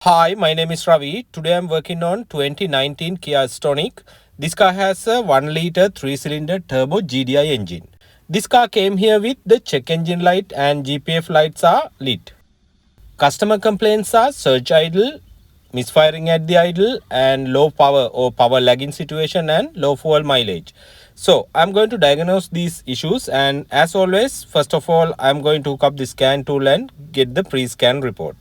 Hi, my name is Ravi. Today I'm working on 2019 Kia Stonic. This car has a 1 liter 3-cylinder turbo GDI engine. This car came here with the check engine light and GPF lights are lit. Customer complaints are surge idle, misfiring at the idle and low power or power lagging situation and low fuel mileage. So I'm going to diagnose these issues, and as always, first of all, I'm going to hook up the scan tool and get the pre-scan report.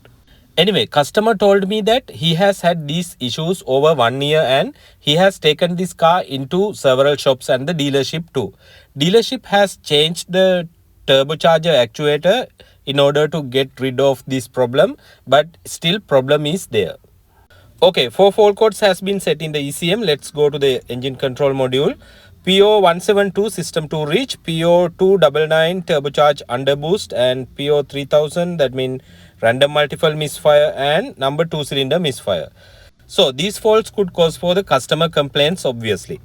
Anyway, customer told me that he has had these issues over 1 year and he has taken this car into several shops and the dealership too. Dealership has changed the turbocharger actuator in order to get rid of this problem, but still problem is there. Okay, 4 fault codes has been set in the ECM. Let's go to the engine control module. P0172 system to reach, P0299 turbocharge underboost, and P03000, that means random multiple misfire, and number 2 cylinder misfire. So these faults could cause for the customer complaints obviously.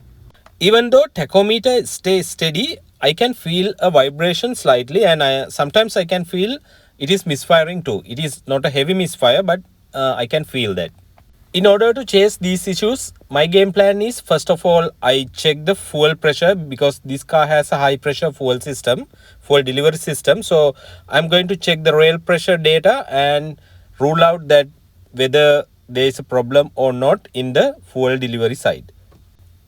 Even though tachometer stays steady, I can feel a vibration slightly, and sometimes I can feel it is misfiring too. It is not a heavy misfire, but I can feel that. In order to chase these issues, my game plan is, first of all, I check the fuel pressure because this car has a high pressure fuel delivery system. So I'm going to check the rail pressure data and rule out that whether there is a problem or not in the fuel delivery side.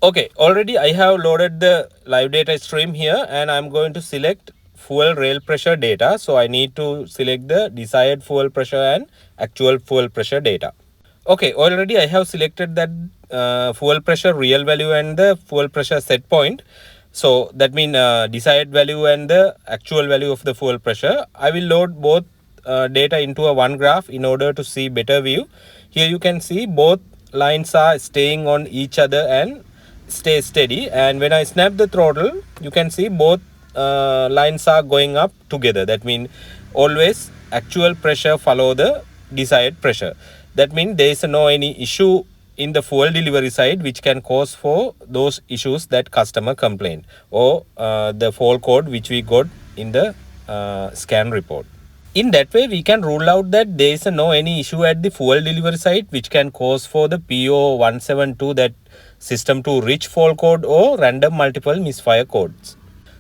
Okay, already I have loaded the live data stream here and I'm going to select fuel rail pressure data. So I need to select the desired fuel pressure and actual fuel pressure data. Okay, already I have selected that fuel pressure real value and the fuel pressure set point. So that means desired value and the actual value of the fuel pressure. I will load both data into a one graph in order to see better view. Here you can see both lines are staying on each other and stay steady. And when I snap the throttle, you can see both lines are going up together. That means always actual pressure follow the desired pressure. That means there is no any issue in the fuel delivery side which can cause for those issues that customer complained, or the fault code which we got in the scan report. In that way, we can rule out that there is no any issue at the fuel delivery side which can cause for the P0172, that system to reach fault code or random multiple misfire codes.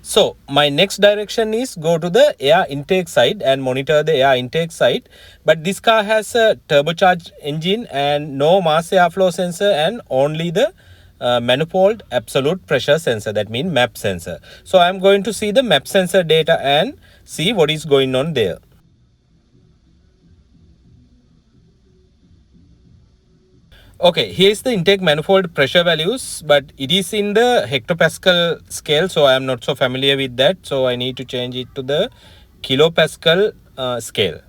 So my next direction is go to the air intake side and monitor the air intake side. But this car has a turbocharged engine and no mass airflow sensor and only the manifold absolute pressure sensor, that means MAP sensor. So I am going to see the MAP sensor data and see what is going on there. Okay, here is the intake manifold pressure values, but it is in the hectopascal scale, so I am not so familiar with that, so I need to change it to the kilopascal scale.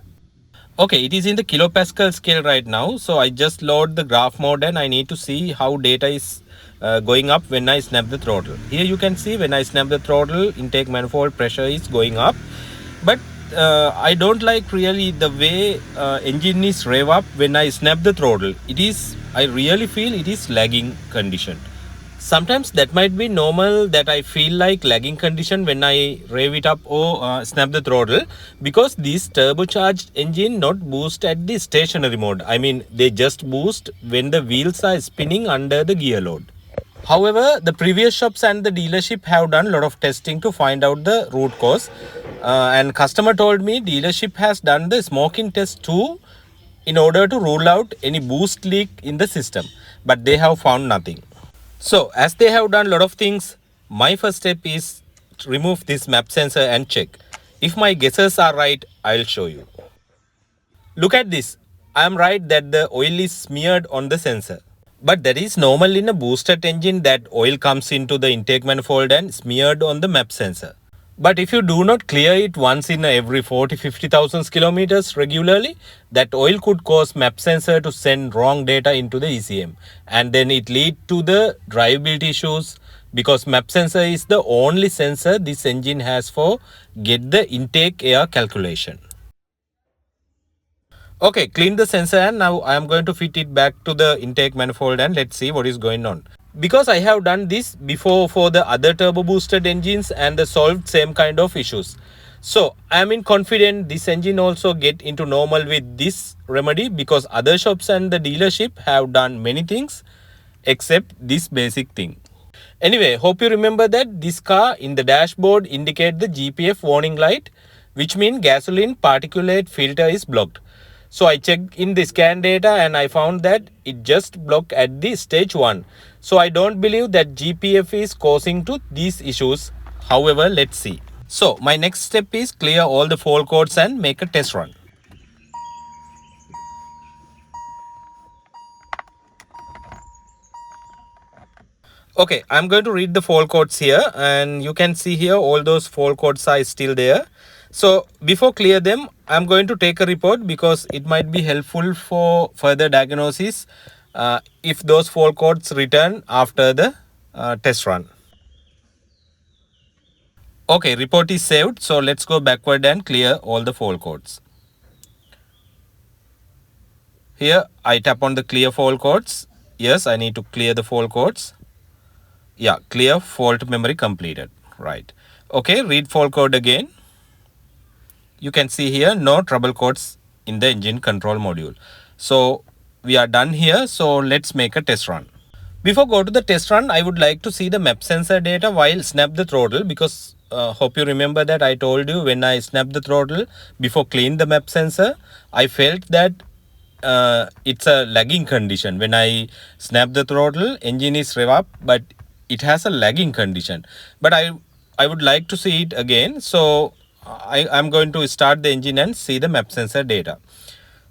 Okay, it is in the kilopascal scale right now, so I just load the graph mode and I need to see how data is going up when I snap the throttle. Here you can see when I snap the throttle, intake manifold pressure is going up, but I don't like really the way engine is rev up when I snap the throttle. I really feel it is lagging condition. Sometimes that might be normal that I feel like lagging condition when I rev it up or snap the throttle, because this turbocharged engine not boost at the stationary mode. I mean, they just boost when the wheels are spinning under the gear load. However, the previous shops and the dealership have done a lot of testing to find out the root cause. And customer told me dealership has done the smoking test too in order to rule out any boost leak in the system. But they have found nothing. So as they have done a lot of things, my first step is to remove this MAP sensor and check. If my guesses are right, I'll show you. Look at this. I am right that the oil is smeared on the sensor. But that is normal in a boosted engine, that oil comes into the intake manifold and smeared on the MAP sensor. But if you do not clear it once in every 40-50,000 kilometers regularly, that oil could cause MAP sensor to send wrong data into the ECM. And then it lead to the drivability issues, because MAP sensor is the only sensor this engine has for get the intake air calculation. Okay, clean the sensor and now I am going to fit it back to the intake manifold and let's see what is going on. Because I have done this before for the other turbo boosted engines and they solved same kind of issues. So I am in confident this engine also get into normal with this remedy, because other shops and the dealership have done many things except this basic thing. Anyway, hope you remember that this car in the dashboard indicate the GPF warning light, which means gasoline particulate filter is blocked. So I checked in the scan data and I found that it just blocked at the stage 1. So I don't believe that GPF is causing to these issues. However, let's see. So my next step is clear all the fault codes and make a test run. Okay, I'm going to read the fault codes here, and you can see here all those fault codes are still there. So before clear them, I'm going to take a report because it might be helpful for further diagnosis if those fault codes return after the test run. Okay, report is saved. So let's go backward and clear all the fault codes. Here I tap on the clear fault codes. Yes, I need to clear the fault codes. Yeah, clear fault memory completed. Right. Okay, read fault code again. You can see here no trouble codes in the engine control module. So we are done here. So let's make a test run. Before go to the test run, I would like to see the map sensor data while snap the throttle, because hope you remember that I told you when I snap the throttle before clean the map sensor, I felt that it's a lagging condition. When I snap the throttle, engine is rev up, but it has a lagging condition. But I would like to see it again. So I'm going to start the engine and see the map sensor data.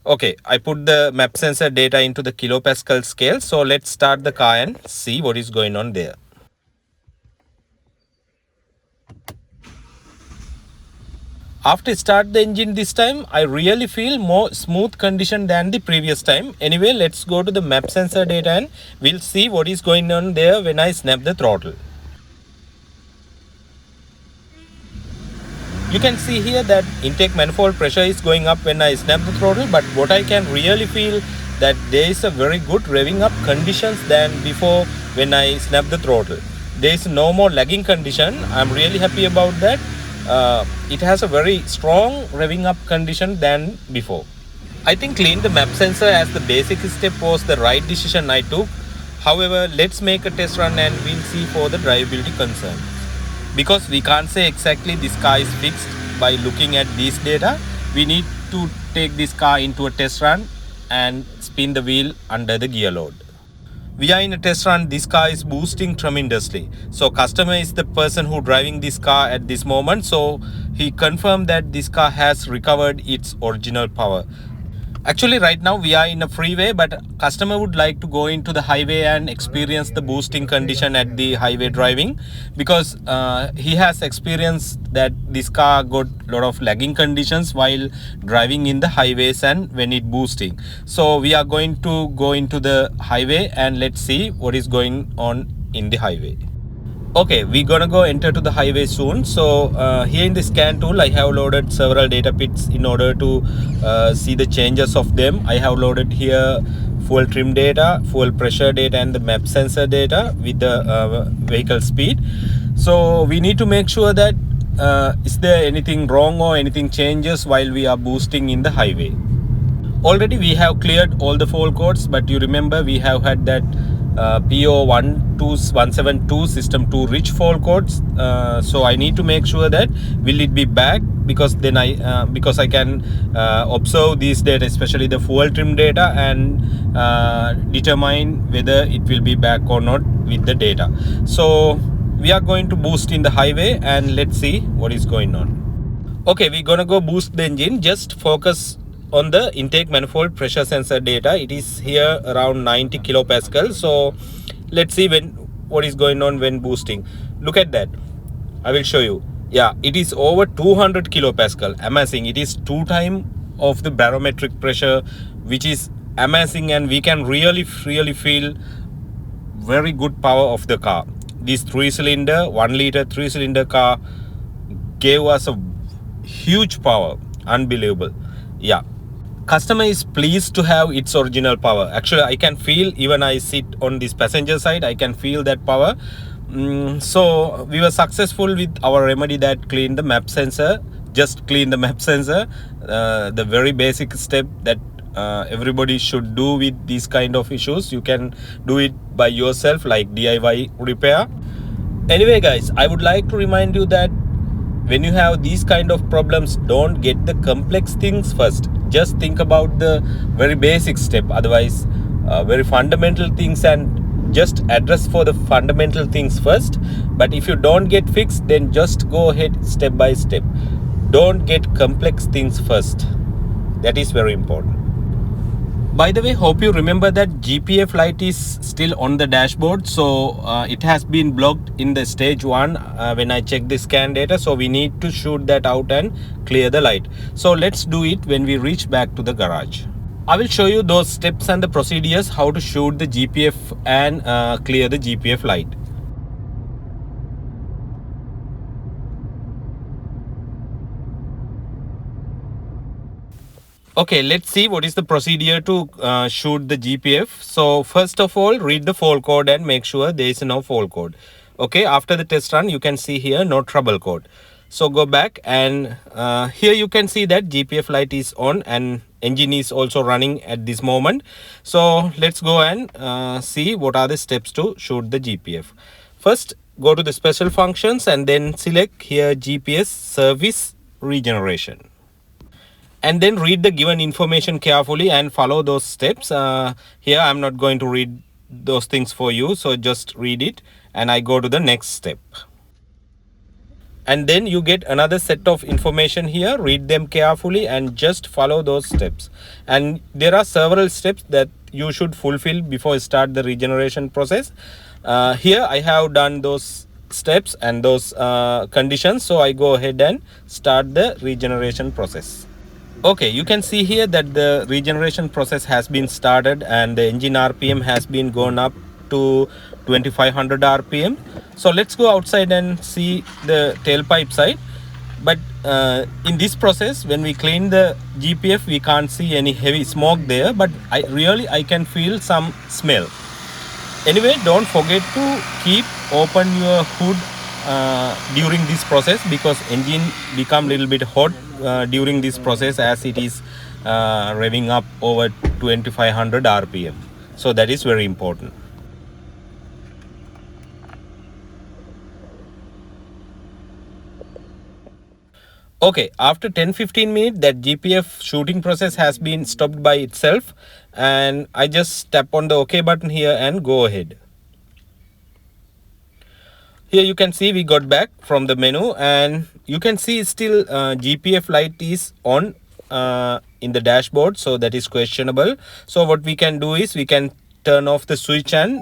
Okay, I put the map sensor data into the kilopascal scale. So let's start the car and see what is going on there. After start the engine this time, I really feel more smooth condition than the previous time. Anyway, let's go to the map sensor data and we'll see what is going on there when I snap the throttle. You can see here that intake manifold pressure is going up when I snap the throttle, but what I can really feel that there is a very good revving up conditions than before when I snap the throttle. There is no more lagging condition. I'm really happy about that. It has a very strong revving up condition than before. I think clean the map sensor as the basic step was the right decision I took. However, let's make a test run and we'll see for the drivability concern. Because we can't say exactly this car is fixed by looking at these data, we need to take this car into a test run and spin the wheel under the gear load. We are in a test run. This car is boosting tremendously. So customer is the person who driving this car at this moment. So he confirmed that this car has recovered its original power. Actually, right now we are in a freeway, but customer would like to go into the highway and experience the boosting condition at the highway driving, because he has experienced that this car got a lot of lagging conditions while driving in the highways and when it boosting. So we are going to go into the highway and let's see what is going on in the highway. Okay, we're gonna go enter to the highway soon. So here in the scan tool, I have loaded several data bits in order to see the changes of them. I have loaded here fuel trim data, fuel pressure data, and the map sensor data with the vehicle speed. So we need to make sure that is there anything wrong or anything changes while we are boosting in the highway. Already we have cleared all the fault codes, but you remember we have had that P0172 system 2 rich fault codes. So I need to make sure that will it be back, because then I can observe these data, especially the fuel trim data, and determine whether it will be back or not with the data. So we are going to boost in the highway and let's see what is going on. Okay, we're gonna go boost the engine. Just focus on the intake manifold pressure sensor data. It is here around 90 kilopascal. So let's see what is going on when boosting. Look at that. I will show you. Yeah, it is over 200 kilopascal. Amazing. It is 2 times of the barometric pressure, which is amazing, and we can really feel very good power of the car. This 3-cylinder 1 liter 3-cylinder car gave us a huge power. Unbelievable. Yeah, customer is pleased to have its original power. Actually, I can feel, even I sit on this passenger side, I can feel that power. So we were successful with our remedy that cleaned the map sensor just clean the map sensor. The very basic step that everybody should do with these kind of issues. You can do it by yourself, like DIY repair. Anyway guys, I would like to remind you that when you have these kind of problems, don't get the complex things first. Just think about the very basic step, otherwise very fundamental things, and just address for the fundamental things first. But if you don't get fixed, then just go ahead step by step. Don't get complex things first. That is very important. By the way, hope you remember that GPF light is still on the dashboard. So it has been blocked in the stage 1 when I check the scan data. So we need to shoot that out and clear the light. So let's do it when we reach back to the garage. I will show you those steps and the procedures how to shoot the GPF and clear the GPF light. Okay, let's see what is the procedure to shoot the GPF. So first of all, read the fault code and make sure there is no fault code. Okay, after the test run, you can see here no trouble code. So go back, and here you can see that GPF light is on and engine is also running at this moment. So let's go and see what are the steps to shoot the GPF. First, go to the special functions and then select here GPS service regeneration. And then read the given information carefully and follow those steps. Here I'm not going to read those things for you, so just read it, and I go to the next step. And then you get another set of information here. Read them carefully and just follow those steps. And there are several steps that you should fulfill before you start the regeneration process. Here I have done those steps and those conditions, so I go ahead and start the regeneration process. Okay, you can see here that the regeneration process has been started and the engine RPM has been gone up to 2500 RPM. So let's go outside and see the tailpipe side. But in this process, when we clean the GPF, we can't see any heavy smoke there, but I can feel some smell. Anyway, don't forget to keep open your hood during this process, because engine become little bit hot during this process as it is revving up over 2500 RPM. So that is very important. Okay, after 10-15 minutes, that GPF shooting process has been stopped by itself, and I just tap on the OK button here and go ahead. Here you can see we got back from the menu, and you can see still GPF light is on in the dashboard, so that is questionable. So what we can do is we can turn off the switch and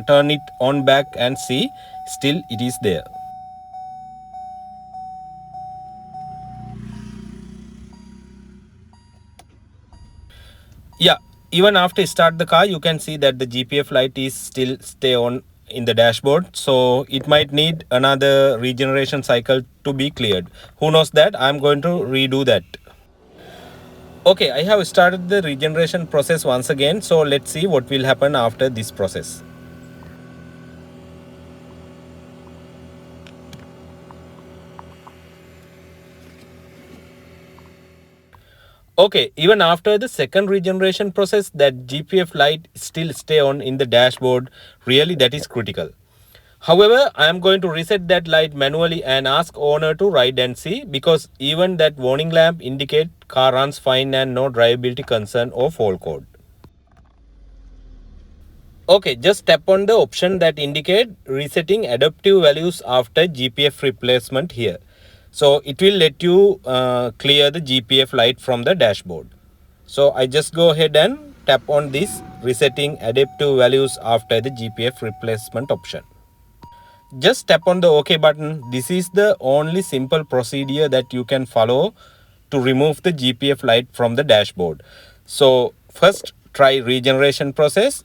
turn it on back and see still it is there. Yeah, even after start the car, you can see that the GPF light is still stay on in the dashboard, so it might need another regeneration cycle to be cleared. Who knows that? I'm going to redo that. Okay, I have started the regeneration process once again, so let's see what will happen after this process. Okay, even after the second regeneration process, that GPF light still stay on in the dashboard. Really, that is critical. However, I am going to reset that light manually and ask owner to ride and see, because even that warning lamp indicate car runs fine and no drivability concern or fault code. Okay, just tap on the option that indicate resetting adaptive values after GPF replacement here. So it will let you clear the GPF light from the dashboard. So I just go ahead and tap on this resetting adaptive values after the GPF replacement option. Just tap on the OK button. This is the only simple procedure that you can follow to remove the GPF light from the dashboard. So first try regeneration process.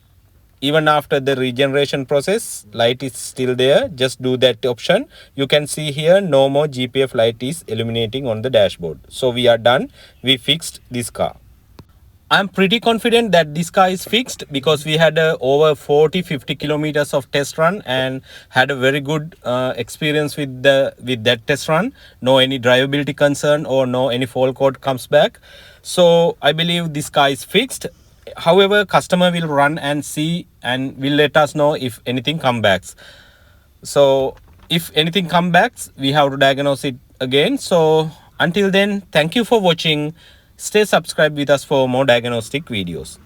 Even after the regeneration process, light is still there. Just do that option. You can see here no more GPF light is illuminating on the dashboard. So we are done. We fixed this car. I'm pretty confident that this car is fixed because we had over 40-50 kilometers of test run and had a very good experience with that test run. No any drivability concern or no any fault code comes back. So I believe this car is fixed. However, customer will run and see and will let us know if anything comes back. So if anything comes back, we have to diagnose it again. So until then, thank you for watching. Stay subscribed with us for more diagnostic videos.